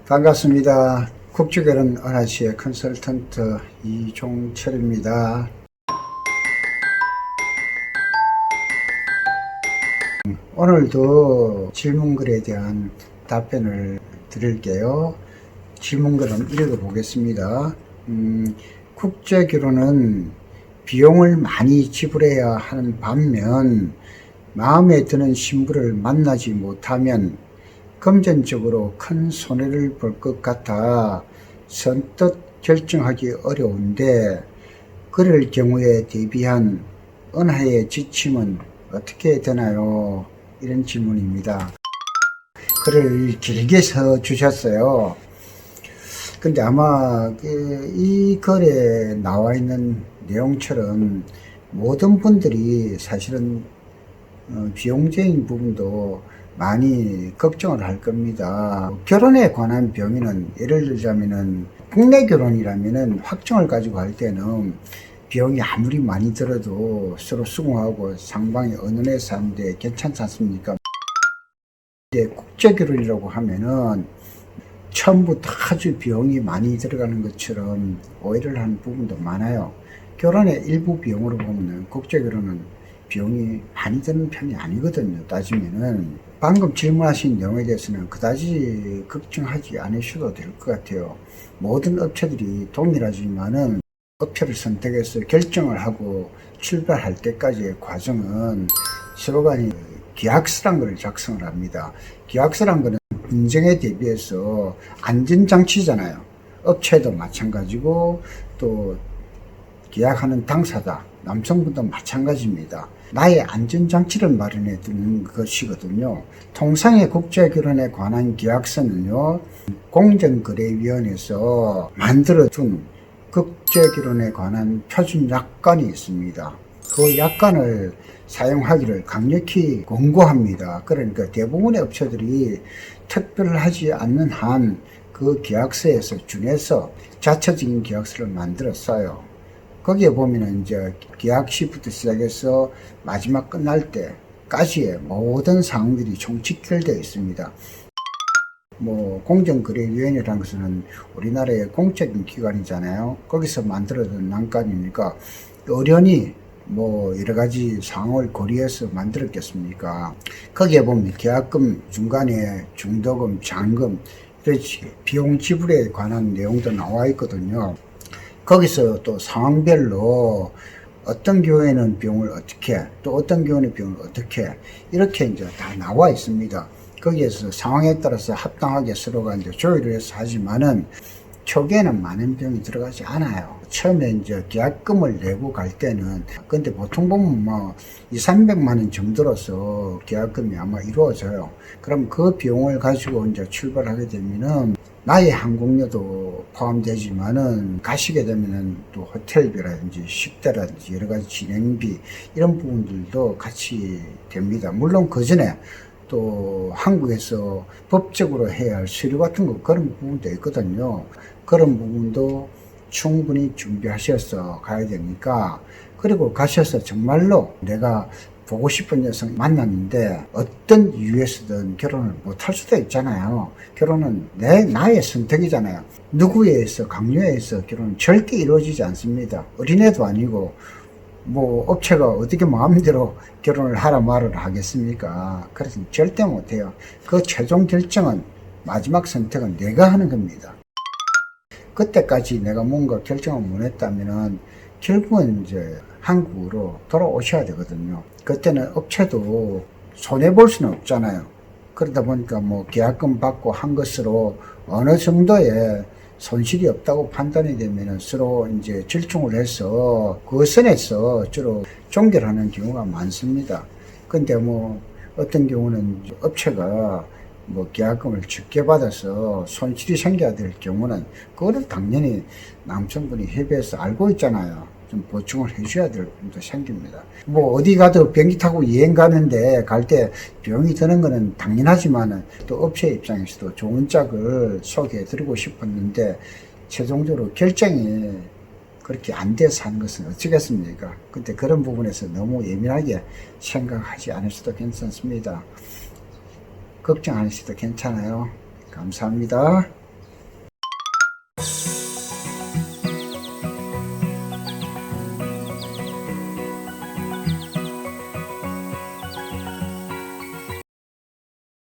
반갑습니다. 국제결혼 은하시의 컨설턴트 이종철입니다. 오늘도 질문글에 대한 답변을 드릴게요. 질문글은 읽어보겠습니다. 국제결혼은 비용을 많이 지불해야 하는 반면 마음에 드는 신부를 만나지 못하면 금전적으로 큰 손해를 볼 것 같아 선뜻 결정하기 어려운데 그럴 경우에 대비한 은하의 지침은 어떻게 되나요? 이런 질문입니다. 글을 길게 써 주셨어요. 근데 아마 이 글에 나와 있는 내용처럼 모든 분들이 사실은 비용적인 부분도 많이 걱정을 할 겁니다. 결혼에 관한 병에는 예를 들자면은 국내 결혼이라면은 확정을 가지고 할 때는 비용이 아무리 많이 들어도 서로 수긍하고 상방이 의논해서 하는데 괜찮지 않습니까? 근데 국제 결혼이라고 하면은 처음부터 아주 비용이 많이 들어가는 것처럼 오해를 하는 부분도 많아요. 결혼의 일부 비용으로 보면은 국제 결혼은 비용이 많이 드는 편이 아니거든요. 따지면은 방금 질문하신 내용에 대해서는 그다지 걱정하지 않으셔도 될 것 같아요. 모든 업체들이 동일하지만은 업체를 선택해서 결정을 하고 출발할 때까지의 과정은 서로 간에 계약서란 걸 작성을 합니다. 계약서란 거는 분쟁에 대비해서 안전장치잖아요. 업체도 마찬가지고 또 계약하는 당사자, 남성분도 마찬가지입니다. 나의 안전장치를 마련해 두는 것이거든요. 통상의 국제결혼에 관한 계약서는요, 공정거래위원회에서 만들어둔 국제결혼에 관한 표준 약관이 있습니다. 그 약관을 사용하기를 강력히 권고합니다. 그러니까 대부분의 업체들이 특별하지 않는 한 그 계약서에서 준해서 자체적인 계약서를 만들어 써요. 거기에 보면은 이제 계약 시부터 시작해서 마지막 끝날 때까지의 모든 사항들이 총 직결되어 있습니다. 공정거래위원회라는 것은 우리나라의 공적인 기관이잖아요. 거기서 만들어둔 난간이니까 어련히 여러 가지 상황을 고려해서 만들었겠습니까? 거기에 보면 계약금, 중간에 중도금, 잔금, 비용 지불에 관한 내용도 나와 있거든요. 거기서 또 상황별로 어떤 경우에는 비용을 어떻게, 또 어떤 경우에는 비용을 어떻게, 이렇게 이제 다 나와 있습니다. 거기에서 상황에 따라서 합당하게 서로가 이제 조율을 해서 하지만은 초기에는 많은 비용이 들어가지 않아요. 처음에 이제 계약금을 내고 갈 때는, 근데 보통 보면 200~300만 원 정도로서 계약금이 아마 이루어져요. 그럼 그 비용을 가지고 이제 출발하게 되면은 나의 항공료도 포함되지만은 가시게 되면은 또 호텔비라든지 식대라든지 여러 가지 진행비 이런 부분들도 같이 됩니다. 물론 그 전에 또 한국에서 법적으로 해야 할 서류 같은 거 그런 부분도 있거든요. 그런 부분도 충분히 준비하셔서 가야 되니까, 그리고 가셔서 정말로 내가 보고 싶은 여성 만났는데 어떤 이유에서든 결혼을 못할 수도 있잖아요. 결혼은 나의 선택이잖아요. 누구에 의해서 강요에 의해서 결혼은 절대 이루어지지 않습니다. 어린애도 아니고 업체가 어떻게 마음대로 결혼을 하라 말아라 하겠습니까? 그래서 절대 못해요. 그 최종 결정은, 마지막 선택은 내가 하는 겁니다. 그때까지 내가 뭔가 결정을 못 했다면은 결국은 이제 한국으로 돌아오셔야 되거든요. 그때는 업체도 손해볼 수는 없잖아요. 그러다 보니까 계약금 받고 한 것으로 어느 정도의 손실이 없다고 판단이 되면 서로 이제 절충을 해서 그 선에서 주로 종결하는 경우가 많습니다. 근데 어떤 경우는 업체가 계약금을 적게 받아서 손실이 생겨야 될 경우는 그거를 당연히 남성분이 협의해서 알고 있잖아요. 좀 보충을 해줘야 될 부분도 생깁니다. 어디 가도 비행기 타고 여행 가는데 갈 때 비용이 드는 거는 당연하지만은 또 업체 입장에서도 좋은 짝을 소개해 드리고 싶었는데 최종적으로 결정이 그렇게 안 돼서 하는 것은 어쩌겠습니까? 근데 그런 부분에서 너무 예민하게 생각하지 않으셔도 괜찮습니다. 걱정 안 하셔도 괜찮아요. 감사합니다.